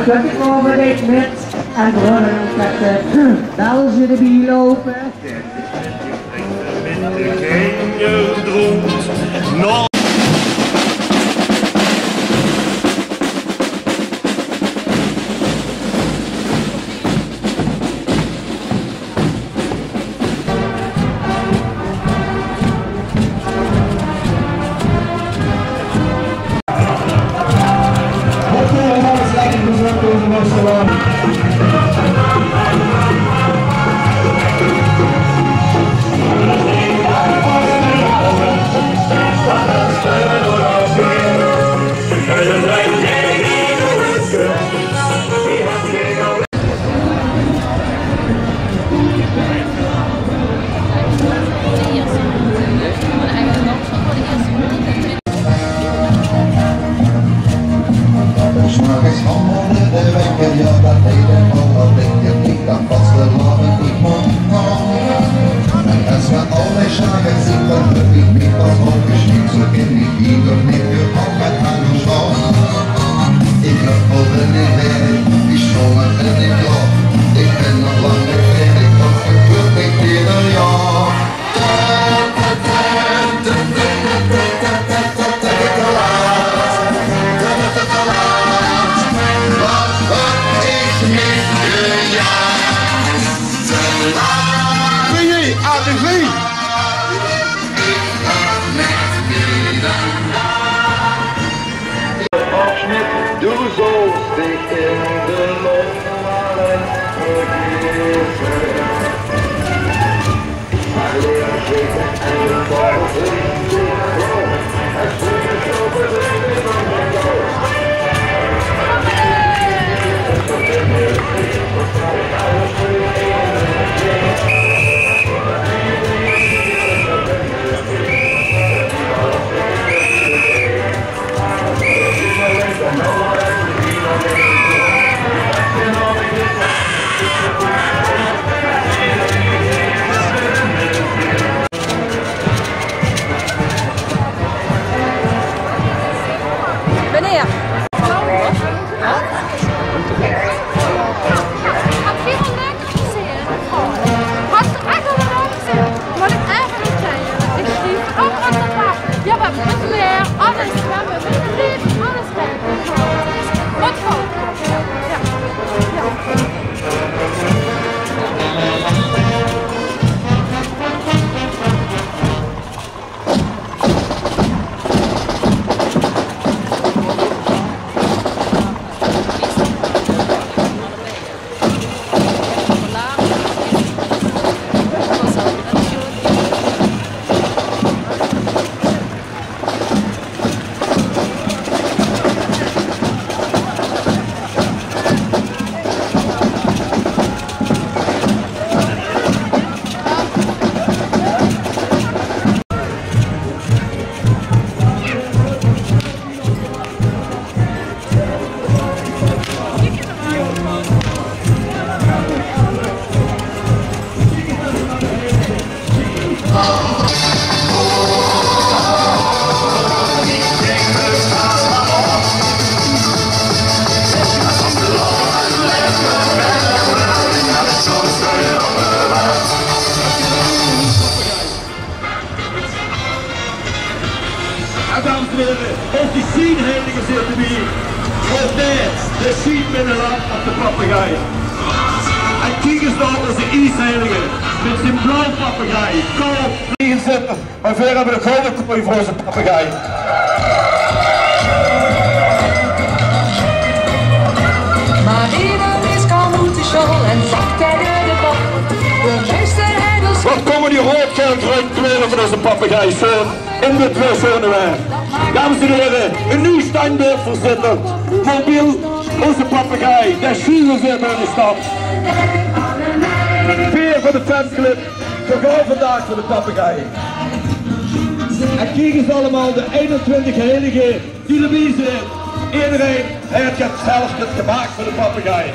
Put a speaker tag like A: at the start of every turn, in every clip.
A: kunt ik over dit met en gewoon met de bel zullen bilopen.
B: Of die Sienheilige zitten hier. Of nee, de Sienbinnenland of de papegaai. En kijk eens nou als de Isheilige met zijn blauw papegaai. Kom vliegen zitten, maar ver hebben we de gouden kooi voor zijn papegaai.
C: Maar ieder is kan moeten show en zakt hij de bak. De meester heidels.
B: Wat komen die roodkerkruid kleuren van onze papegaai? In de twee zonen weer. Dames en heren, een nieuw standbeeld verzitterd. Mobiel, onze papegaai. De schielen weer bij de stad. Veer voor de fanclub. Vergaan vandaag voor de papegaai. En kijk eens allemaal de 21 heiligen die erbij zijn. Iedereen heeft zelf het gemaakt voor de papegaai.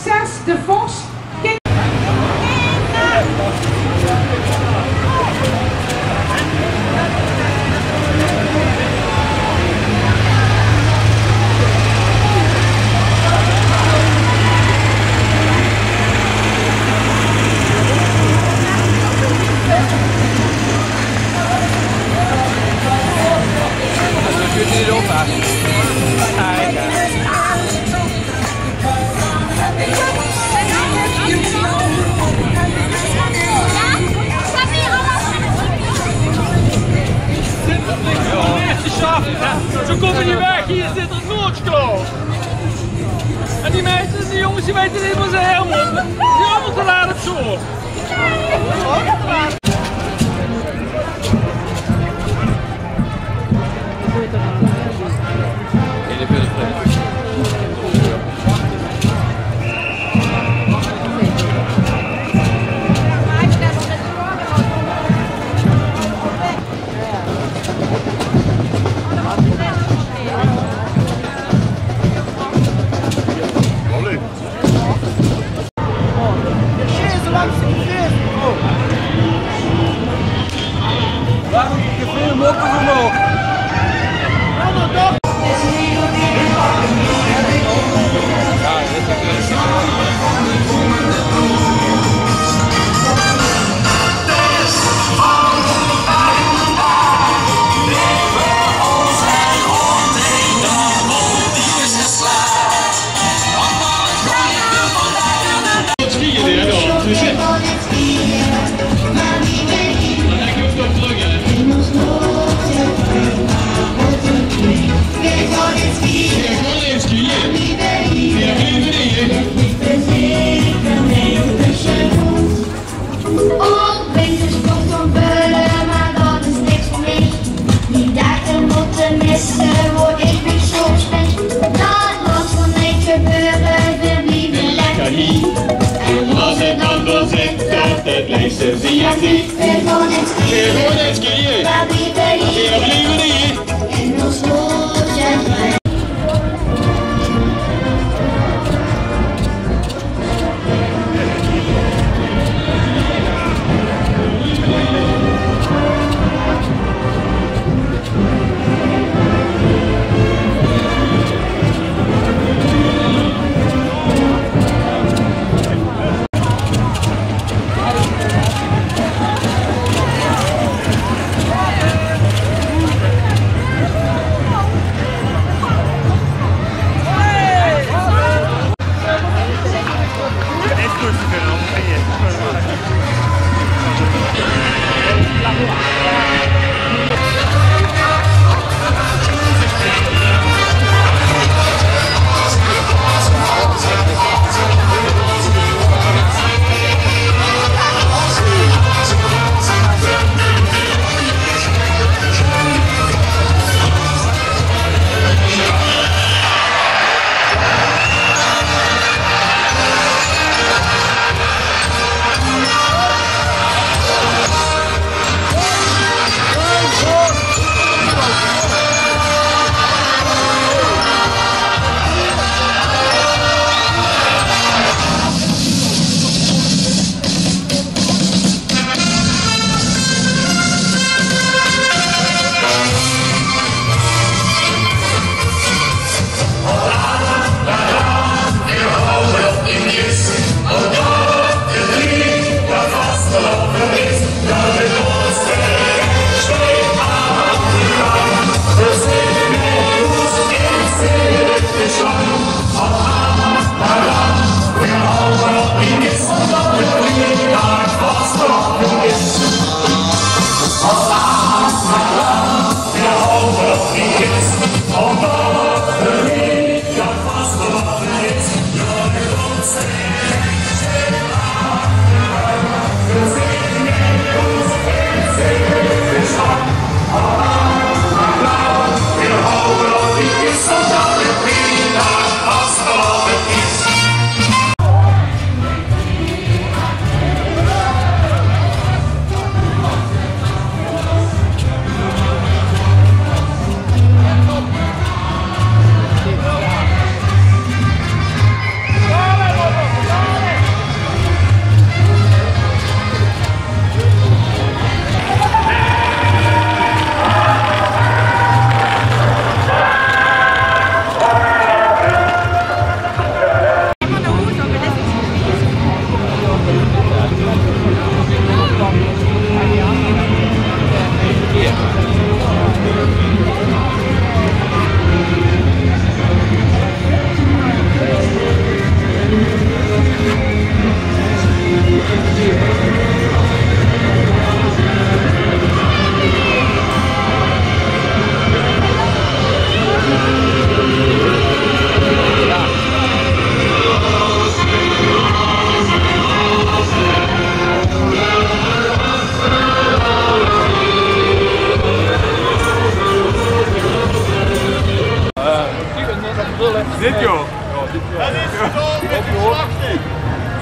D: 6 de Vos.
E: Zo kom je niet weg, hier zit een noodkloof. En die meisjes en die jongens die weten niet wat ze helemaal moeten. Die allemaal te laat op zo.
B: Zie je niet? Weer gewoon eens skiën. Maar wie ben je? En ons zijn.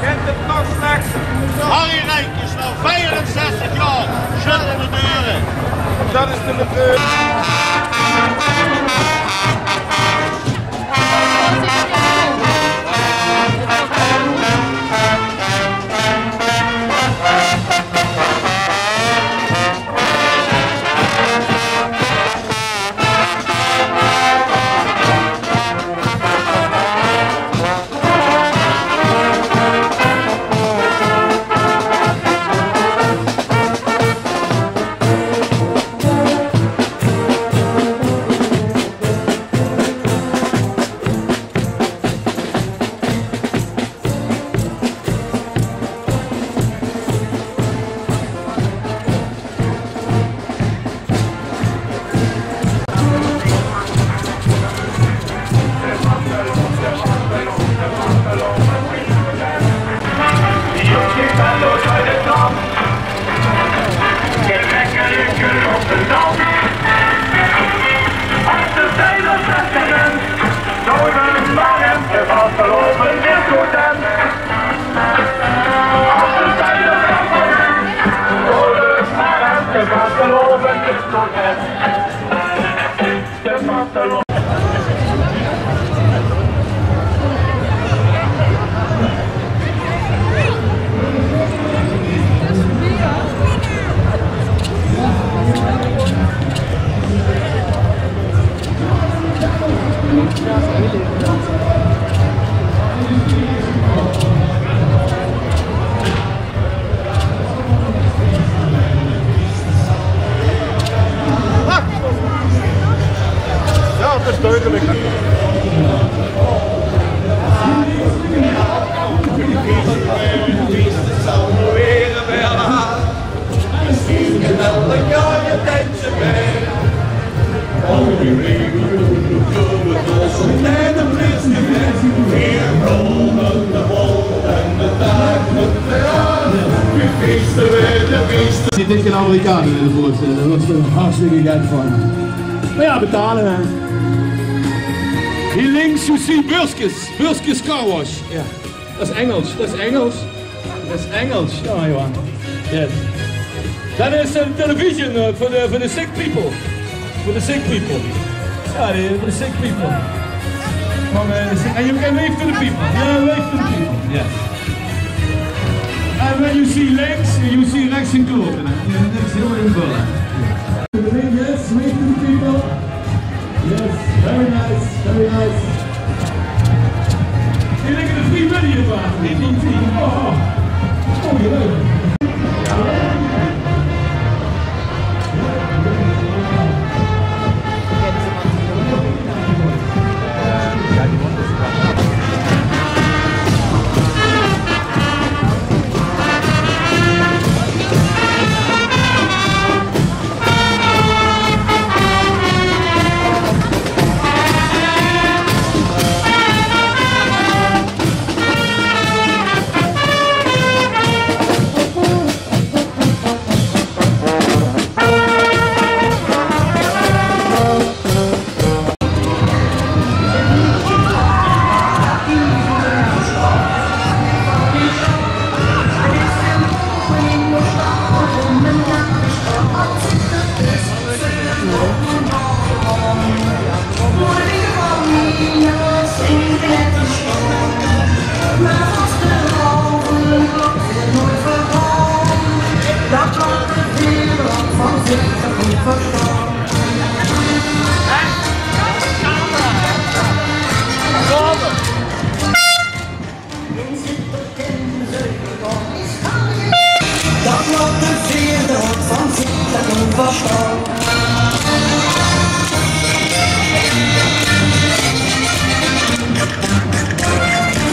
B: Kent het nog slechter. Harry Rijk is nou 64 jaar. Schudden de deuren. Dat is de deur. Duidelijk.
D: Je denkt een Amerikaan in de voorstelling, dat was een hartstikke gek van. Maar ja, betalen hè. Hier links, you see Burskes Car Wash. Ja, dat is Engels, dat is Engels. Dat is Engels, ja Johan. Yes. Dat is een television voor de sick people. For the sick people. Ja, for the sick people. And you can wave to the people. Yeah, wave to the people. Yes. And when you see legs, you see legs in kleur. Dat is heel invullen. Yes, wave to the people. Yes, very nice, very nice. You look at the free video bar, oh, you leuk.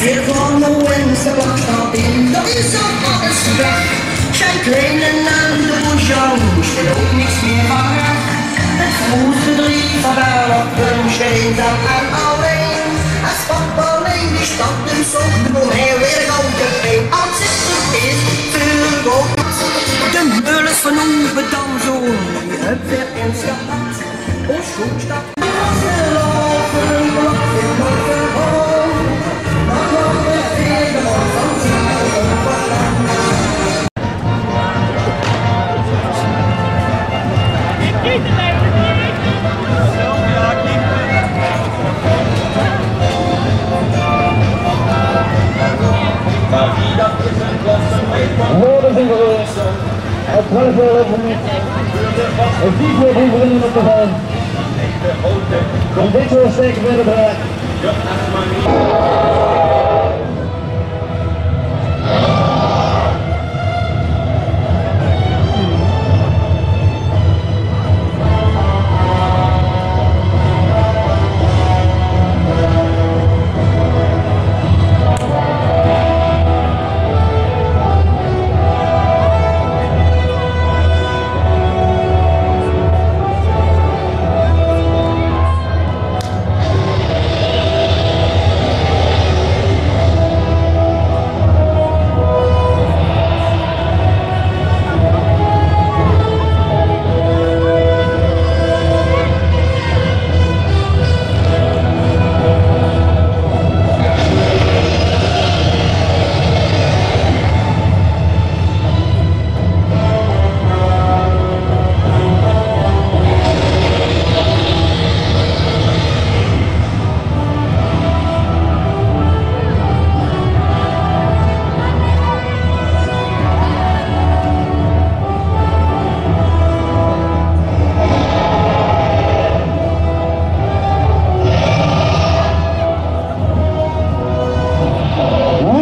F: Weer van de wensen wacht op in, dat is op alles weg. Zijn kleine aan de bouchon, er ook niks meer van weg. Het voelverdriet van daar op een steen dan aan alleen. Als papa alleen die stad en zo, om heel weer gewoon te veel. Als het is, veel goed. De meulens van onze dan zo, die het weer in stad. Ons goed stad. Lopen, lopen, lopen, lopen.
A: afsluiting geweest. Het 12 uur over een 4 uur hoeven op te gaan. Om dit soort steken verder te gaan.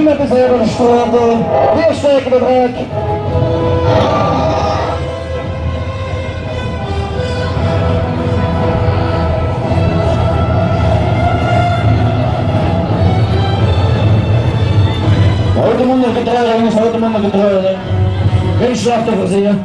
A: Met de zeven stroomde, weer steken de draak. Houd hem onder controle, jongens, houd hem onder controle. Geen slachtoffers hier.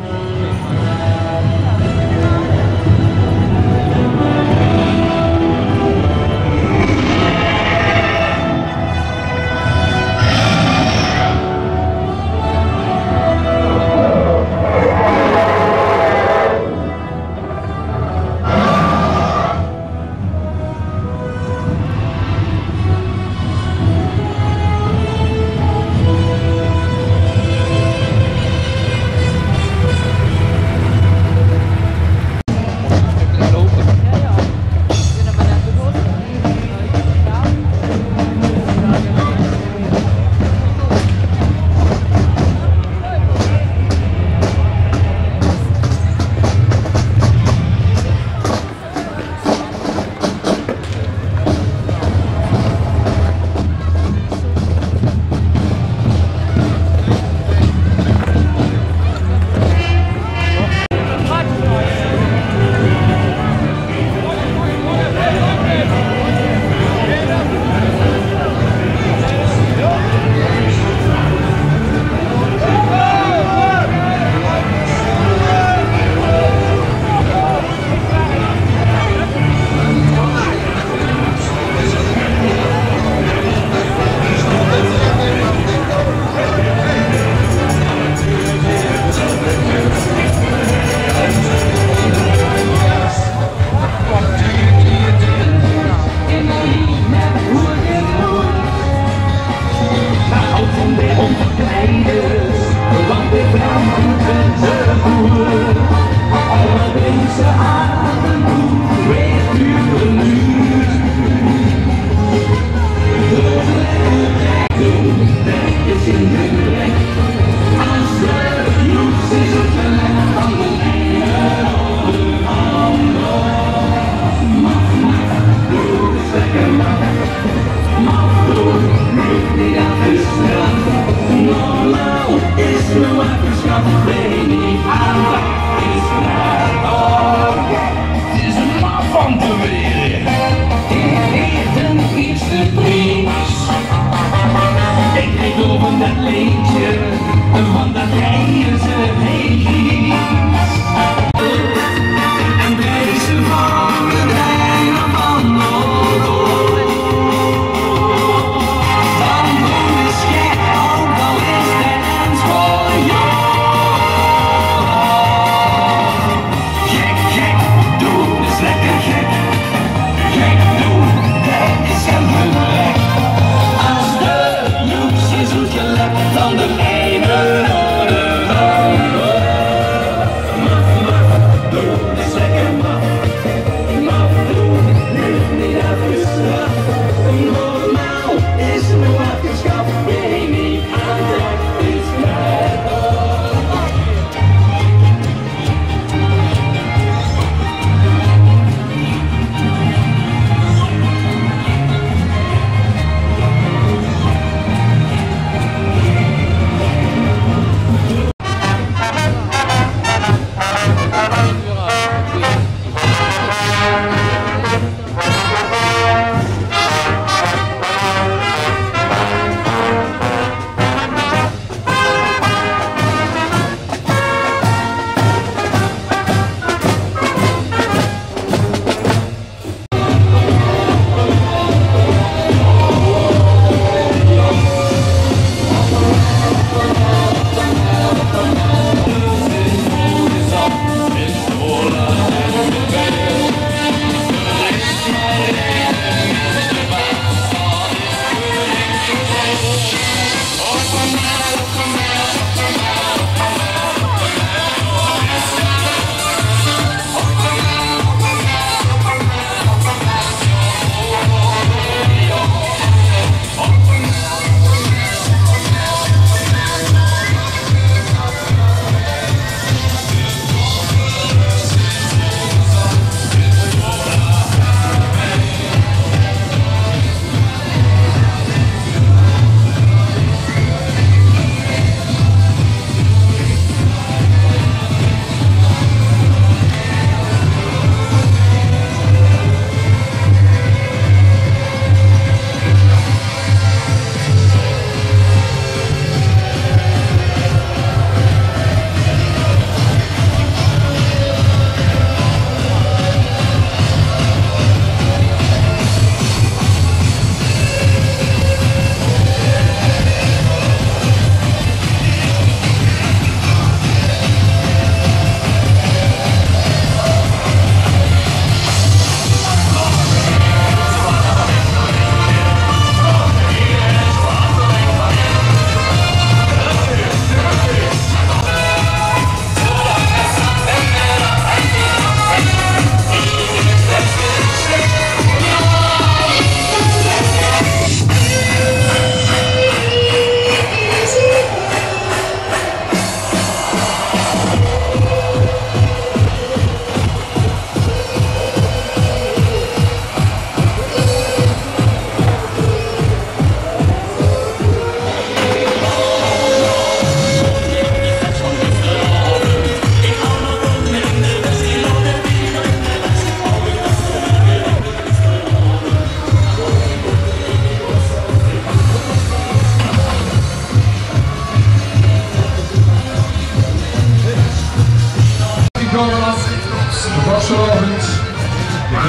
D: was vanavond.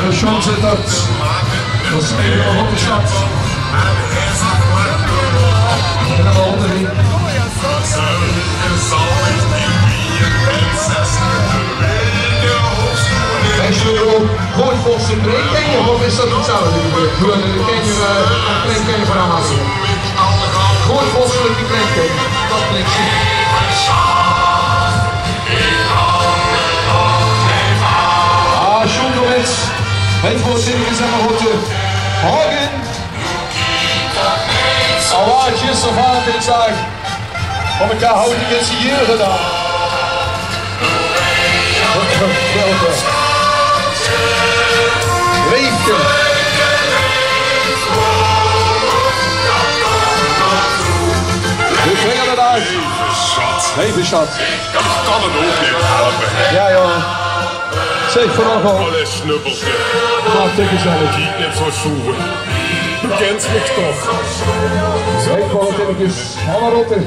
D: De Sean zit dat. Dat is een van de stad. En dan onderin. Gooi volgens de break ken je, of is dat hetzelfde? Gewoon een klein ken je verhaal. Gooi volgens de klein ken je. Dat klinkt super. Schultowitz, heeft voor Sirius en Marotte. Hagen. Alwaardjes of Valentijnsdag. Van elkaar houden die mensen hier gedaan. Reefje. De vinger eruit. Even schat.
G: Ik kan het ook niet hebben.
D: Ja joh. Zeg vooral gewoon.
G: Alle snubbeltje.
D: Maar te gezellig.
G: Niet net zo zoeken. U kent me toch.
D: Zeg voor het eventjes. Marotte.